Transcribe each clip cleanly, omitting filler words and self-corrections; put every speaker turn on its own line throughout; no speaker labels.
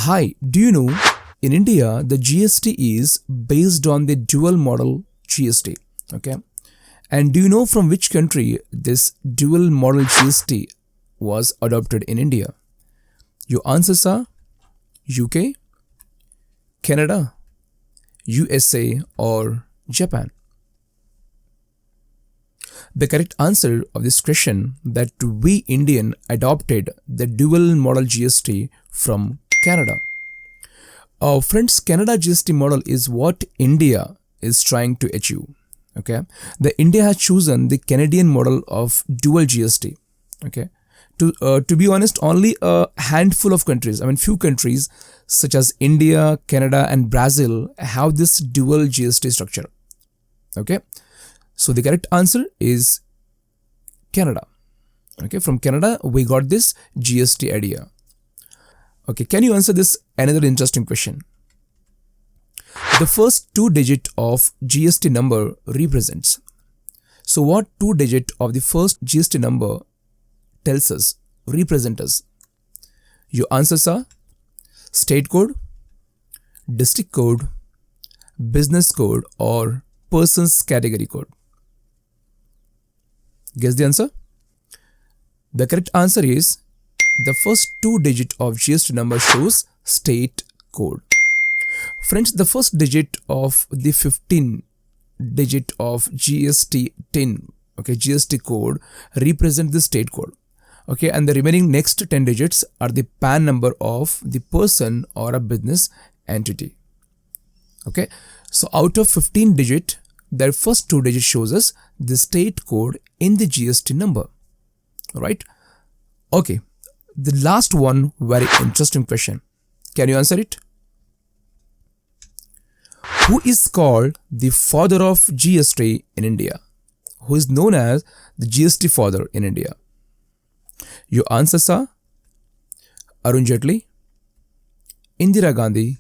Hi, do you know in India the GST is based on the dual model GST? Okay, and do you know from which country this dual model GST was adopted in India? Your answers are UK, Canada, USA, or Japan. The correct answer of this question that we Indian adopted the dual model GST from Canada. Friends, Canada GST model is what India is trying to achieve. Okay, the India has chosen the Canadian model of dual GST. Okay, to be honest, only a handful of countries, few countries such as India, Canada, and Brazil have this dual GST structure. Okay, so the correct answer is Canada. Okay, from Canada we got this GST idea. Okay, can you answer this another interesting question? The first two digit of GST number represents. So what two digit of the first GST number tells us, represent us? Your answers are state code, district code, business code, or person's category code. Guess the answer? The correct answer is the first two digit of GST number shows state code. Friends, the first digit of the 15 digit of GST 10, okay, GST code represent the state code. Okay, and the remaining next 10 digits are the PAN number of the person or a business entity. Okay, so out of 15 digit, their first two digits shows us the state code in the GST number. Right? Okay, the last one, very interesting question. Can you answer it? Who is called the father of GST in India? Who is known as the GST father in India? Your answers are Arun Jaitley, Indira Gandhi,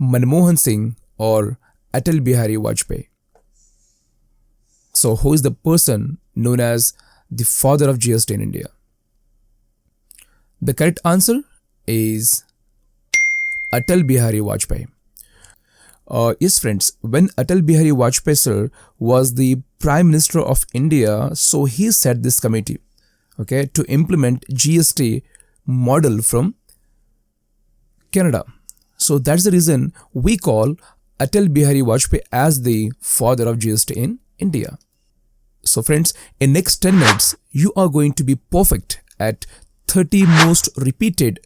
Manmohan Singh, or Atal Bihari Vajpayee. So who is the person known as the father of GST in India? The correct answer is Atal Bihari Vajpayee. Yes friends, when Atal Bihari Vajpayee sir was the Prime Minister of India, so he set this committee, okay, to implement GST model from Canada. So that's the reason we call Atal Bihari Vajpayee as the father of GST in India. So friends, in next 10 minutes, you are going to be perfect at 30 most repeated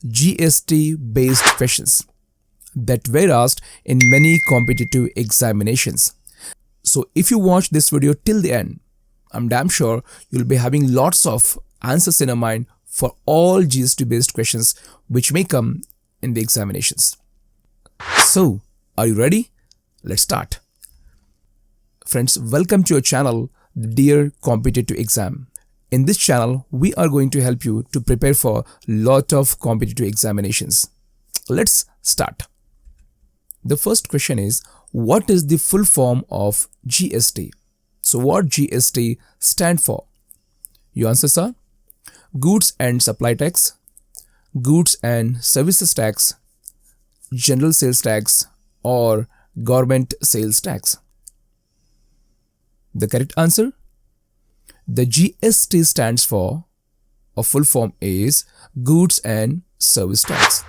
GST based questions that were asked in many competitive examinations. So if you watch this video till the end, I'm damn sure you'll be having lots of answers in your mind for all GST based questions which may come in the examinations. So, are you ready? Let's start. Friends, welcome to your channel, Dear Competitive Exam. In this channel, we are going to help you to prepare for lot of competitive examinations. Let's start. The first question is, what is the full form of GST? So what GST stand for? Your answers are Goods and Supply Tax, Goods and Services Tax, General Sales Tax, or Government Sales Tax. The correct answer? The GST stands for, a full form is Goods and Service Tax.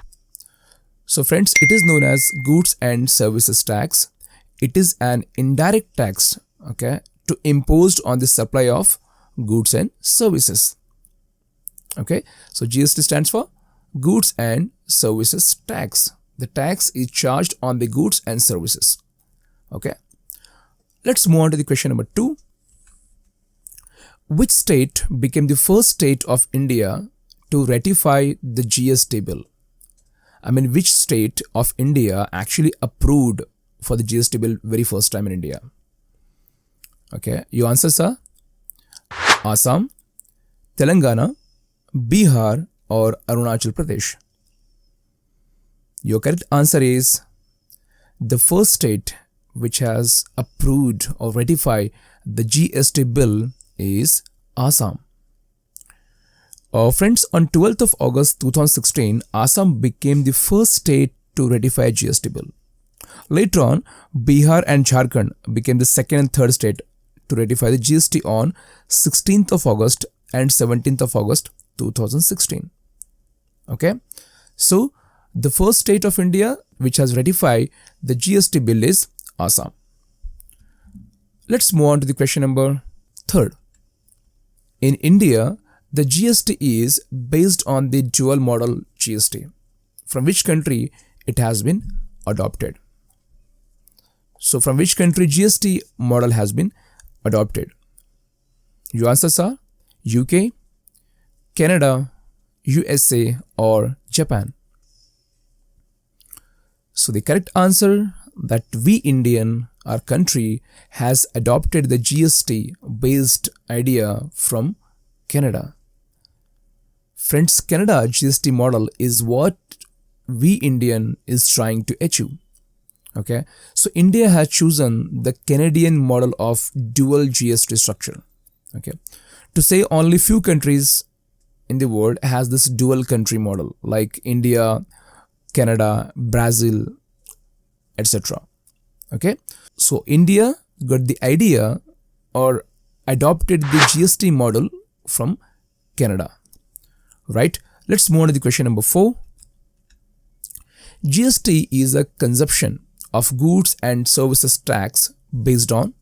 So friends, it is known as Goods and Services Tax. It is an indirect tax, okay, to imposed on the supply of goods and services. Okay, so GST stands for Goods and Services Tax. The tax is charged on the goods and services. Okay, let's move on to the question number 2. Which state became the first state of India to ratify the GST bill? Which state of India actually approved for the GST bill very first time in India? Okay, your answers are Assam, Telangana, Bihar, or Arunachal Pradesh. Your correct answer is the first state which has approved or ratified the GST bill is Assam. Friends, on 12th of August 2016, Assam became the first state to ratify GST bill. Later on, Bihar and Jharkhand became the second and third state to ratify the GST on 16th of August and 17th of August 2016. Okay, so the first state of India which has ratified the GST bill is Assam. Let's move on to the question number 3rd. In India, the GST is based on the dual model GST. From which country it has been adopted? So from which country GST model has been adopted? Your answers are UK, Canada, USA or Japan. So the correct answer that we Indian, our country, has adopted the GST based idea from Canada. Friends, Canada GST model is what we Indian is trying to achieve. Okay, so India has chosen the Canadian model of dual GST structure. Okay, to say only few countries in the world has this dual country model like India, Canada, Brazil, etc. Okay, so India got the idea or adopted the GST model from Canada. Right, let's move on to the question number 4. GST is a consumption of goods and services tax based on.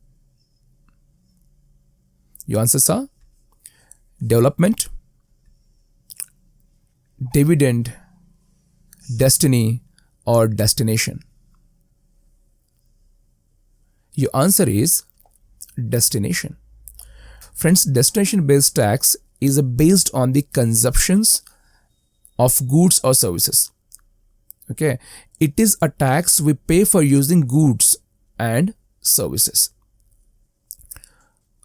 Your answers are development, dividend, destiny or destination. Your answer is destination. Friends, destination based tax is based on the consumptions of goods or services. Okay, it is a tax we pay for using goods and services.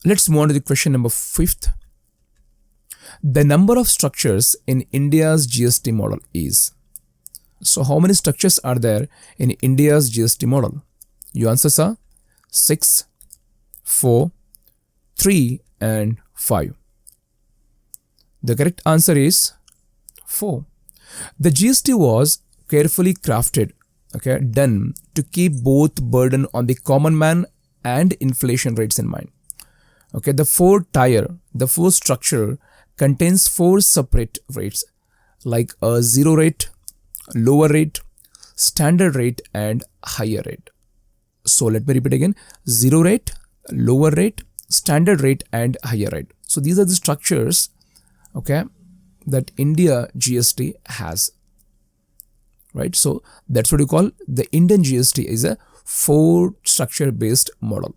Let's move on to the question number 5th. The number of structures in India's GST model is. So how many structures are there in India's GST model? Your answers are 6, 4, 3 and 5. The correct answer is 4. The GST was carefully crafted, okay, done to keep both burden on the common man and inflation rates in mind. Okay, the 4-tier, the 4 structure contains 4 separate rates like a 0 rate, lower rate, standard rate and higher rate. So let me repeat again: 0 rate, lower rate, standard rate and higher rate. So these are the structures, okay, that India GST has. Right, so that's what you call the Indian GST is a 4 structure based model.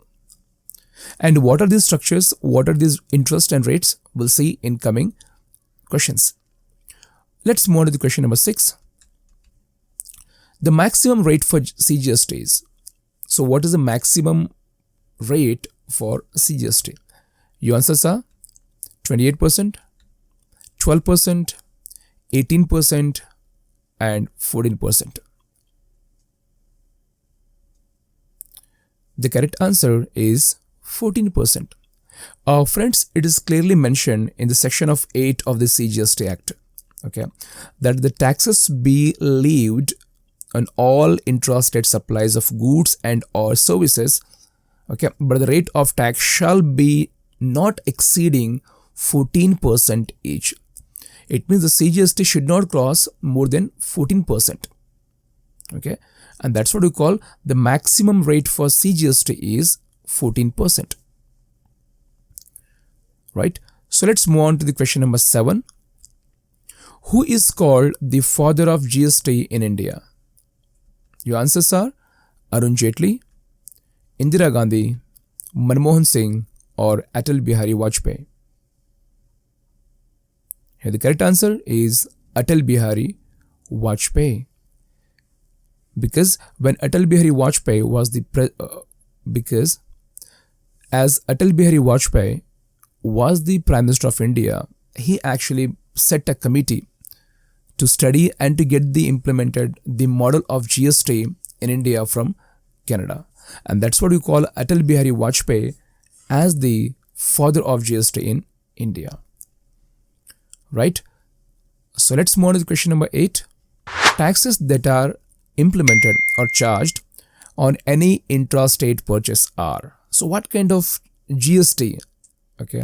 And what are these structures? What are these interest and rates? We'll see in coming questions. Let's move on to the question number 6. The maximum rate for CGST is. So what is the maximum rate for CGST? Your answers are 28%, 12%, 18% and 14%. The correct answer is 14%. Friends, it is clearly mentioned in the section of 8 of the CGST Act, okay, that the taxes be levied on all intrastate supplies of goods and or services, okay, but the rate of tax shall be not exceeding 14% each. It means the CGST should not cross more than 14%. Okay, and that's what we call the maximum rate for CGST is 14%. Right, so let's move on to the question number 7. Who is called the father of GST in India? Your answers are Arun Jaitley, Indira Gandhi, Manmohan Singh or Atal Bihari Vajpayee. Here the correct answer is Atal Bihari Vajpayee. Because when Atal Bihari Vajpayee was the as Atal Bihari Vajpayee was the Prime Minister of India, he actually set a committee to study and to get the implemented the model of GST in India from Canada. And that's what we call Atal Bihari Vajpayee as the father of GST in India. right? So let's move on to the question number 8. Taxes that are implemented or charged on any intra-state purchase are. So what kind of GST, okay,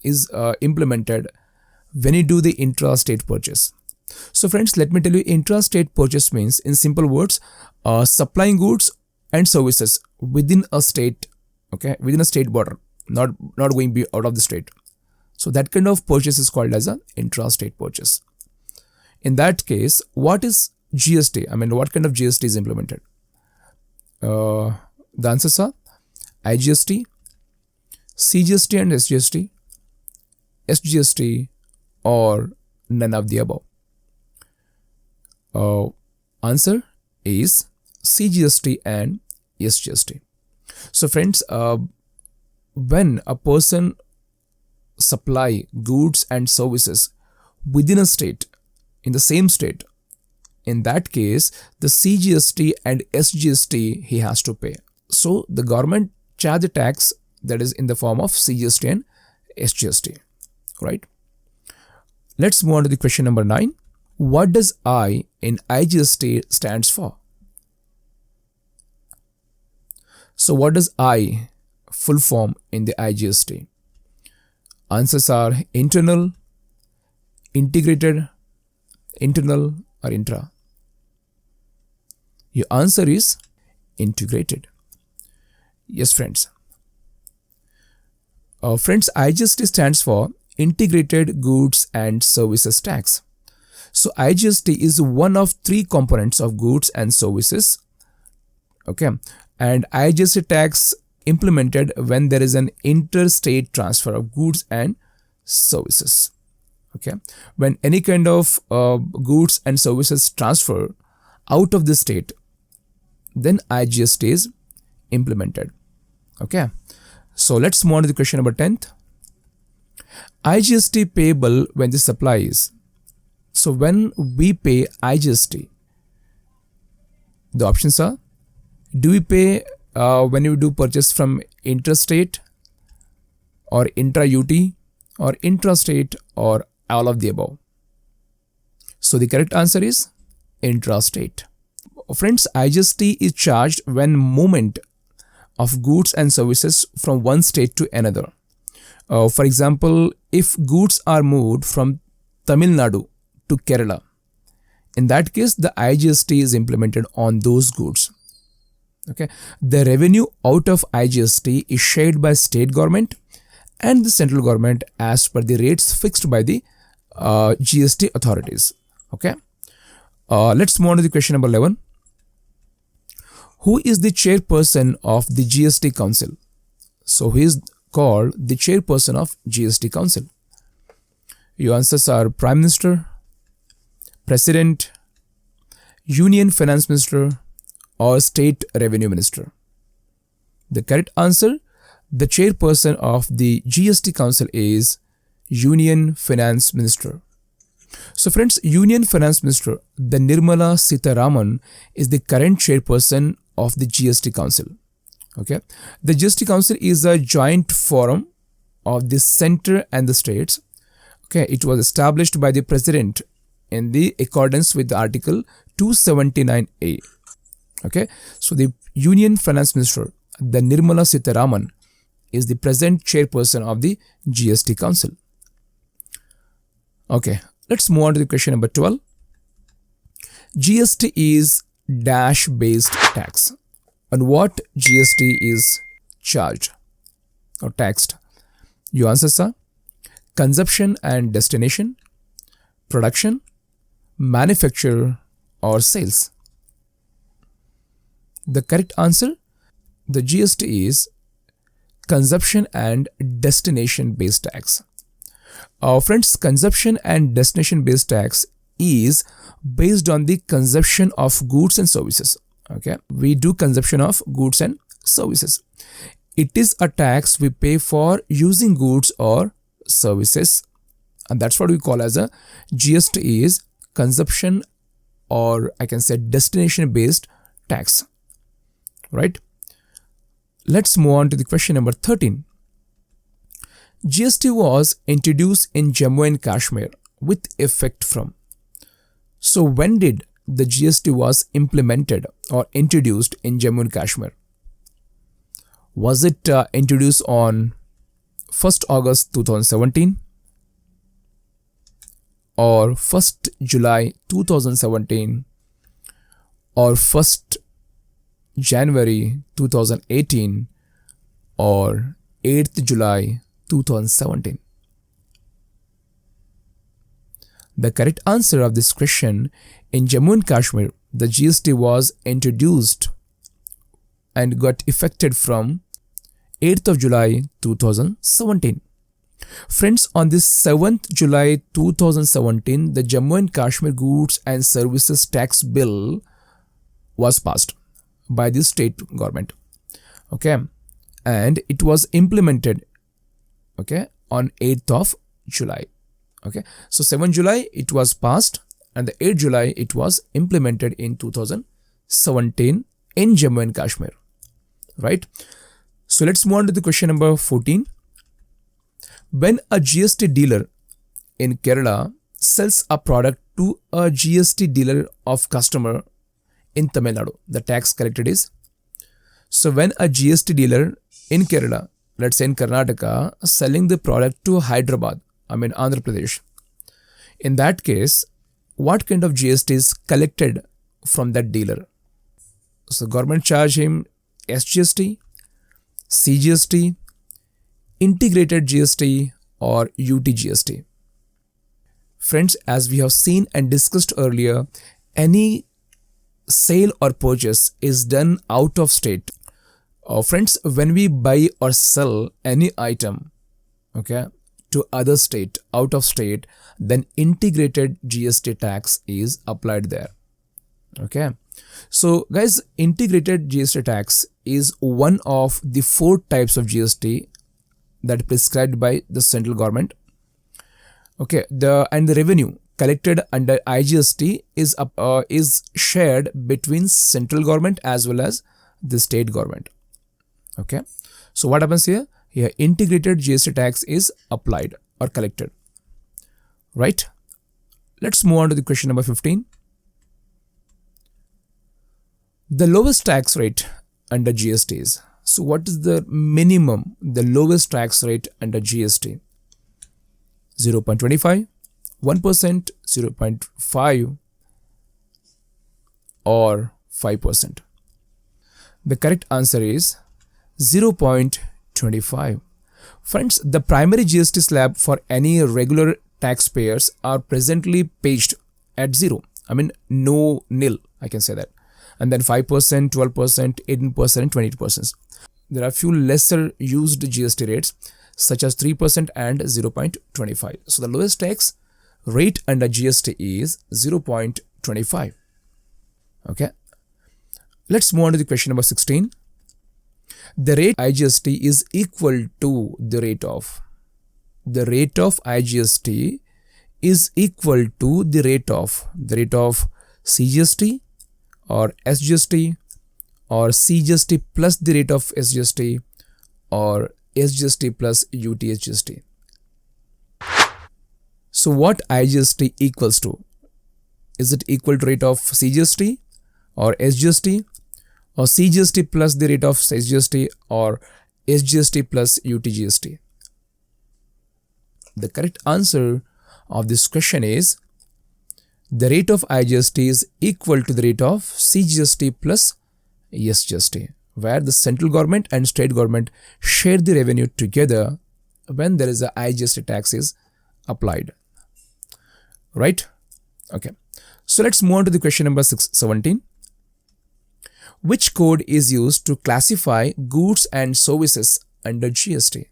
is implemented when you do the intra-state purchase? So friends, let me tell you, intra-state purchase means, in simple words, supplying goods and services within a state, okay, within a state border, not going out of the state. So that kind of purchase is called as an intra-state purchase. In that case, what is GST? I mean, what kind of GST is implemented? The answers are IGST, CGST and SGST, SGST, or none of the above. Answer is CGST and SGST. So friends, when a person supply goods and services within a state, in the same state, in that case, the CGST and SGST he has to pay. So the government charge a tax that is in the form of CGST and SGST, right? Let's move on to the question number 9. What does I in IGST stands for? So what does I full form in the IGST? Answers are internal, integrated, internal, or intra. Your answer is integrated. Yes, friends. Friends, IGST stands for Integrated Goods and Services Tax. So IGST is one of 3 components of goods and services. Okay, and IGST tax implemented when there is an interstate transfer of goods and services. Okay, when any kind of goods and services transfer out of the state, then IGST is implemented. Okay, so let's move on to the question number 10. IGST payable when the supply is. So when we pay IGST, the options are: do we pay when you do purchase from interstate, or intra-UT, or intrastate, or all of the above? So the correct answer is intrastate. Friends, IGST is charged when movement of goods and services from one state to another. For example, if goods are moved from Tamil Nadu to Kerala, in that case the IGST is implemented on those goods. Okay, the revenue out of IGST is shared by state government and the central government as per the rates fixed by the GST authorities. Okay, let's move on to the question number 11. Who is the chairperson of the GST Council? So he is called the chairperson of GST Council. Your answers are Prime Minister, President, Union Finance Minister, or State Revenue Minister. The correct answer, the chairperson of the GST Council, is Union Finance Minister. So friends, Union Finance Minister, the Nirmala Sitharaman, is the current chairperson of the GST Council. Okay, the GST Council is a joint forum of the center and the states. Okay, it was established by the president in the accordance with the Article 279A. Okay, so the Union Finance Minister, the Nirmala Sitharaman, is the present chairperson of the GST Council. Okay, let's move on to the question number 12. GST is dash based tax. On what GST is charged or taxed? Your answers are consumption and destination, production, manufacture, or sales. The correct answer, the GST is consumption and destination based tax. Friends, consumption and destination based tax is based on the consumption of goods and services. Okay, we do consumption of goods and services. It is a tax we pay for using goods or services, and that's what we call as a GST is consumption, or I can say destination based tax, right? Let's move on to the question number 13. GST was introduced in Jammu and Kashmir with effect from. So when did the GST was implemented or introduced in Jammu and Kashmir? Was it introduced on 1st August 2017 or 1st July 2017 or 1st January 2018 or 8th July 2017? The correct answer of this question: in Jammu and Kashmir, the GST was introduced and got effected from 8th of July 2017. Friends, on this 7th July 2017, the Jammu and Kashmir Goods and Services Tax Bill was passed by the state government. Okay, and it was implemented, okay, on 8th of July. Okay, so 7th July it was passed and the 8th July it was implemented in 2017 in Jammu and Kashmir, right? So let's move on to the question number 14. When a GST dealer in Kerala sells a product to a GST dealer of customer in Tamil Nadu, the tax collected is. So when a GST dealer in Kerala, let's say in Karnataka, selling the product to Hyderabad, Andhra Pradesh, in that case, what kind of GST is collected from that dealer? So government charge him SGST, CGST, integrated GST or UTGST. Friends, as we have seen and discussed earlier, any sale or purchase is done out of state. Friends, when we buy or sell any item, okay, to other state, out of state, then integrated GST tax is applied there. Okay, so guys, integrated GST tax is one of the 4 types of GST that prescribed by the central government. Okay, the revenue collected under IGST is shared between central government as well as the state government. Okay, so what happens here? Here integrated GST tax is applied or collected, right? Let's move on to the question number 15. The lowest tax rate under GST is. So what is the minimum, the lowest tax rate under GST? 0.25, 1%, 0.5 or 5%. The correct answer is 0.25. Friends, the primary GST slab for any regular taxpayers are presently paged at 0. Nil, I can say that. And then 5%, 12%, 18% and 20%. There are few lesser used GST rates such as 3% and 0.25. So the lowest tax rate under GST is 0.25. Okay. Let's move on to the question number 16. The rate IGST is equal to the rate of. The rate of IGST is equal to the rate of CGST or SGST or CGST plus the rate of SGST or SGST plus UTGST. So what IGST equals to? Is it equal to rate of CGST or SGST or CGST plus the rate of SGST or SGST plus UTGST? The correct answer of this question is the rate of IGST is equal to the rate of CGST plus SGST, where the central government and state government share the revenue together when there is a IGST tax is applied. Right? Okay. So let's move on to the question number 17. Which code is used to classify goods and services under GST?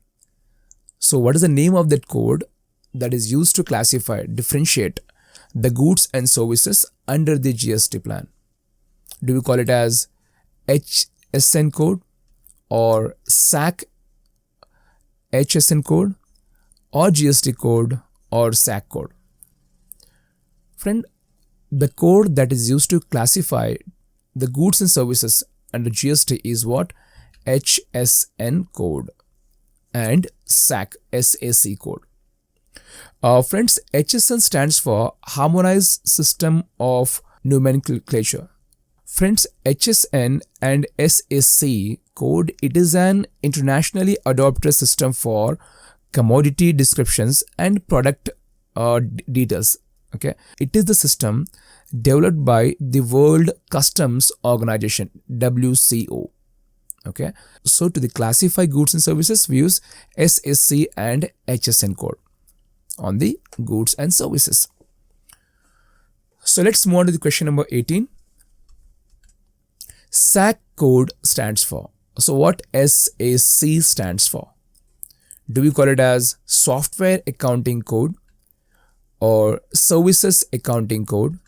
So what is the name of that code that is used to classify, differentiate the goods and services under the GST plan? Do we call it as HSN code or SAC HSN code or GST code or SAC code? Friend, the code that is used to classify the goods and services under GST is what? HSN code and SAC code. Friends, HSN stands for Harmonized System of Nomenclature. Friends, HSN and SAC code, it is an internationally adopted system for commodity descriptions and product details. Okay, it is the system developed by the World Customs Organization, WCO. Okay, so to classify goods and services, we use SAC and HSN code on the goods and services. So let's move on to the question number 18. SAC code stands for. So what SAC stands for? Do we call it as Software Accounting Code, or Services Accounting Code,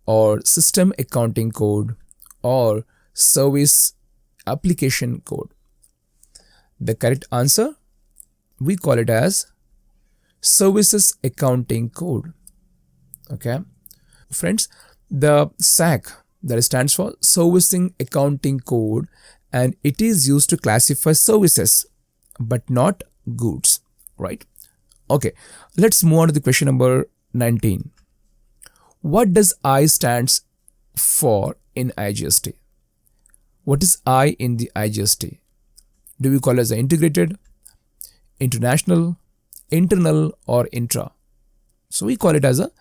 or System Accounting Code, or Service Application Code? The correct answer, we call it as Services Accounting Code. Okay, friends, the SAC, that stands for Servicing Accounting Code, and it is used to classify services but not goods, right? Okay, let's move on to the question number 19. What does I stands for in IGST? What is I in the IGST? Do we call it as integrated, international, internal, or intra? So we call it as a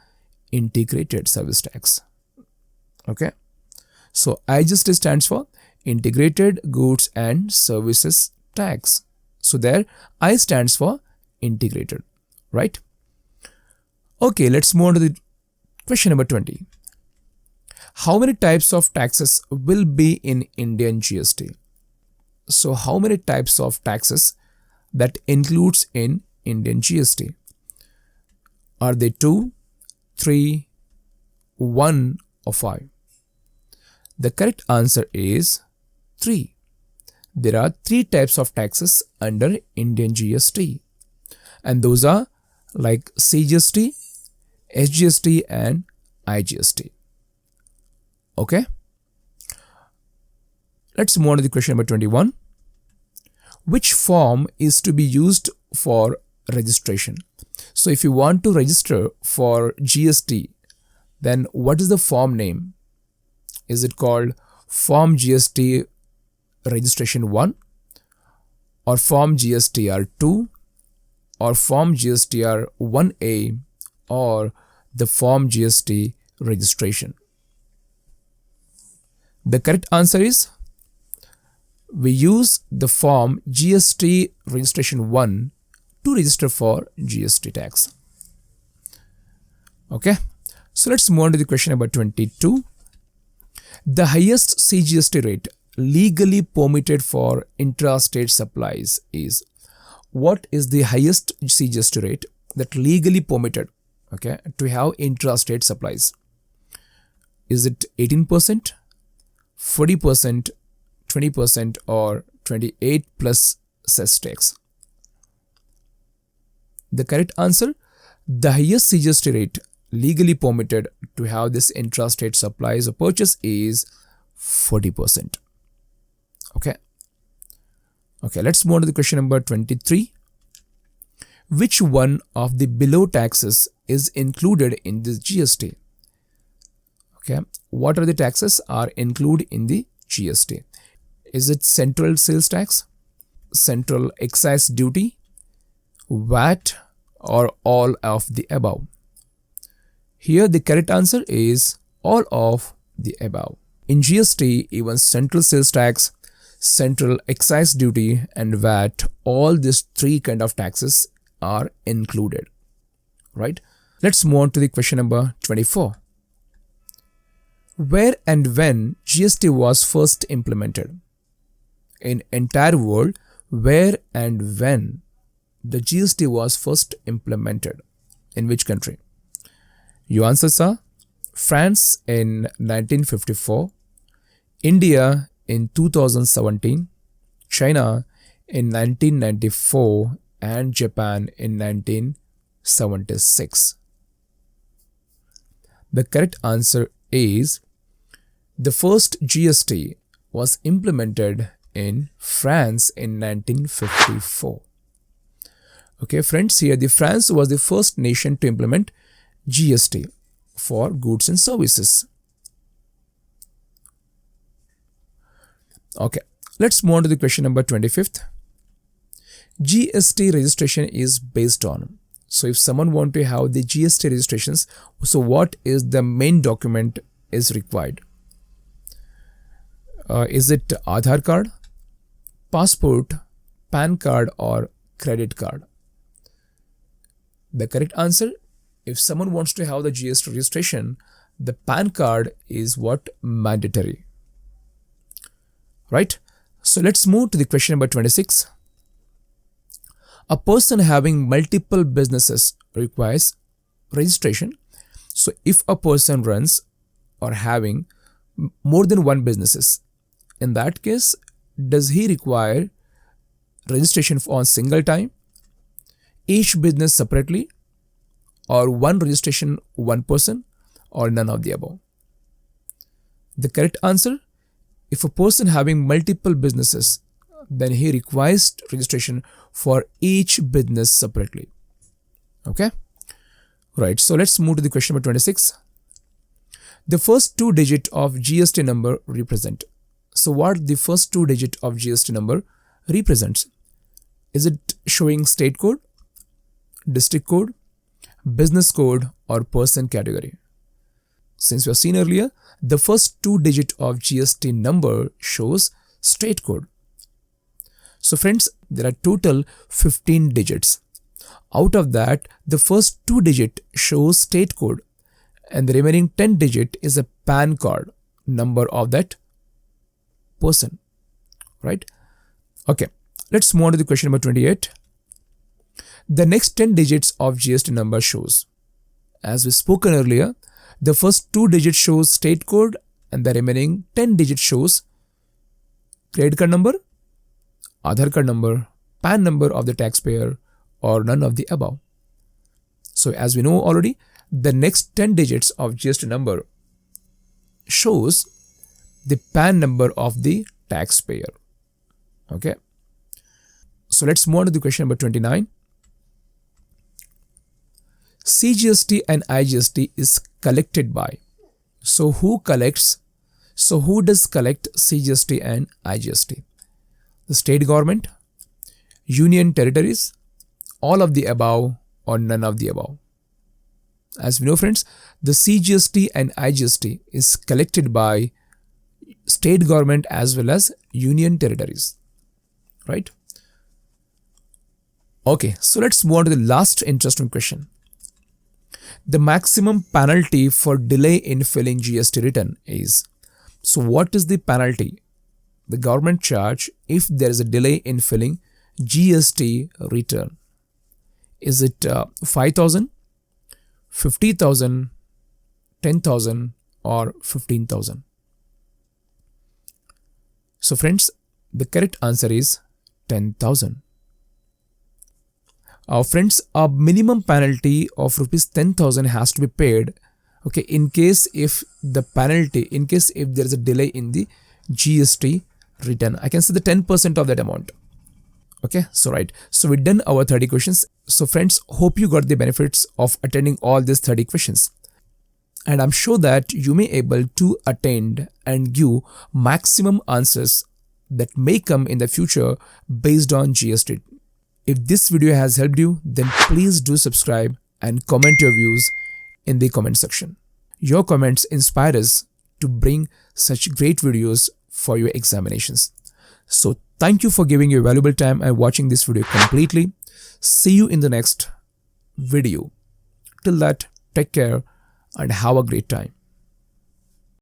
integrated service tax. Okay, so IGST stands for Integrated Goods and Services Tax. So there I stands for integrated, right? Okay, let's move on to the question number 20. How many types of taxes will be in Indian GST? So how many types of taxes that includes in Indian GST? Are they 2, 3, 1, or 5? The correct answer is 3. There are 3 types of taxes under Indian GST, and those are like CGST, SGST, and IGST. Okay, let's move on to the question number 21. Which form is to be used for registration? So if you want to register for GST, then what is the form name? Is it called Form GST Registration 1, or Form GSTR 2, or Form GSTR 1A, or the Form GST registration? The correct answer is, we use the Form GST Registration 1 to register for GST tax. Okay, so let's move on to the question number 22. The highest CGST rate legally permitted for intra-state supplies is. What is the highest CGST rate that legally permitted, okay, to have intra-state supplies? Is it 18%, 40%, 20%, or 28 plus cess tax? The correct answer, the highest CGST rate legally permitted to have this intra-state supplies or purchase is 40%. Okay. Okay, let's move on to the question number 23. Which one of the below taxes is included in this GST? Okay, what are the taxes are included in the GST? Is it central sales tax, central excise duty, VAT, or all of the above? Here the correct answer is all of the above. In GST, even central sales tax, central excise duty, and VAT, all these 3 kind of taxes are included, right? Let's move on to the question number 24. Where and when GST was first implemented? In entire world, where and when the GST was first implemented? In which country? Your answers are France in 1954, India in 2017, China in 1994, and Japan in 1976. The correct answer is, the first GST was implemented in France in 1954. Okay, friends, here the France was the first nation to implement GST for goods and services. Okay, let's move on to the question number 25th. GST registration is based on. So if someone want to have the GST registrations, so what is the main document is required? Is it Aadhaar card, passport, PAN card or credit card? The correct answer, if someone wants to have the GST registration, the PAN card is what? Mandatory. Right? So let's move to the question number 26. A person having multiple businesses requires registration. So if a person runs or having more than one businesses, in that case, does he require registration on single time, each business separately, or one registration one person, or none of the above? The correct answer, if a person having multiple businesses, then he requires registration for each business separately. Okay, right. So let's move to the question number 26. The first two digits of GST number represent. So what the first two digits of GST number represents? Is it showing state code, district code, business code or person category? Since we have seen earlier, the first two digits of GST number shows state code. So friends, there are total 15 digits. Out of that, the first two digits shows state code and the remaining 10 digit is a PAN card number of that person, right? Okay, let's move on to the question number 28. The next 10 digits of GST number shows. As we spoken earlier, the first two digits shows state code and the remaining 10 digits shows credit card number, Aadhaar card number, PAN number of the taxpayer or none of the above. So as we know already, the next 10 digits of GST number shows the PAN number of the taxpayer. Okay. So let's move on to the question number 29. CGST and IGST is collected by. So who collects? So who does collect CGST and IGST? The state government, union territories, all of the above or none of the above. As we know friends, the CGST and IGST is collected by state government as well as union territories, right? Okay, so let's move on to the last interesting question. The maximum penalty for delay in filing GST return is. So what is the penalty the government charge if there is a delay in filing GST return? Is it 5,000, 50,000, 10,000 or 15,000? So friends, the correct answer is 10,000. Friends, a minimum penalty of rupees 10,000 has to be paid. Okay, in case if the penalty, in case if there is a delay in the GST return, I can say the 10% of that amount. Okay, so right. So we've done our 30 questions. So friends, hope you got the benefits of attending all these 30 questions. And I'm sure that you may able to attend and give maximum answers that may come in the future based on GST. If this video has helped you, then please do subscribe and comment your views in the comment section. Your comments inspire us to bring such great videos for your examinations. So thank you for giving your valuable time and watching this video completely. See you in the next video. Till that, take care and have a great time.